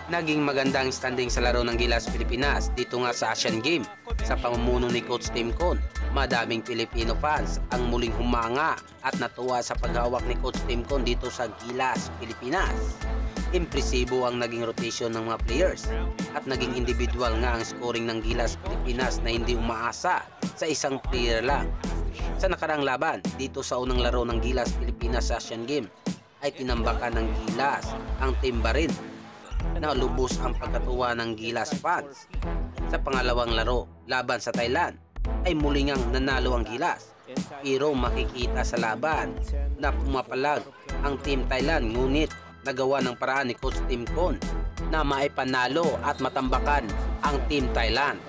Naging magandang standing sa laro ng Gilas Pilipinas dito nga sa Asian Game sa pamumuno ni Coach Tim Con. Madaming Filipino fans ang muling humanga at natuwa sa paghawak ni Coach Tim Con dito sa Gilas Pilipinas. Impresibo ang naging rotation ng mga players at naging individual nga ang scoring ng Gilas Pilipinas na hindi umaasa sa isang player lang. Sa nakarang laban dito sa unang laro ng Gilas Pilipinas sa Asian Game ay tinambakan ng Gilas ang Timbarin na lubos ang pagkatuwa ng Gilas fans. Sa pangalawang laro laban sa Thailand ay muli ngang nanalo ang Gilas, pero makikita sa laban na pumapalag ang Team Thailand, ngunit nagawa ng paraan ni Coach Tim Con na maipanalo at matambakan ang Team Thailand.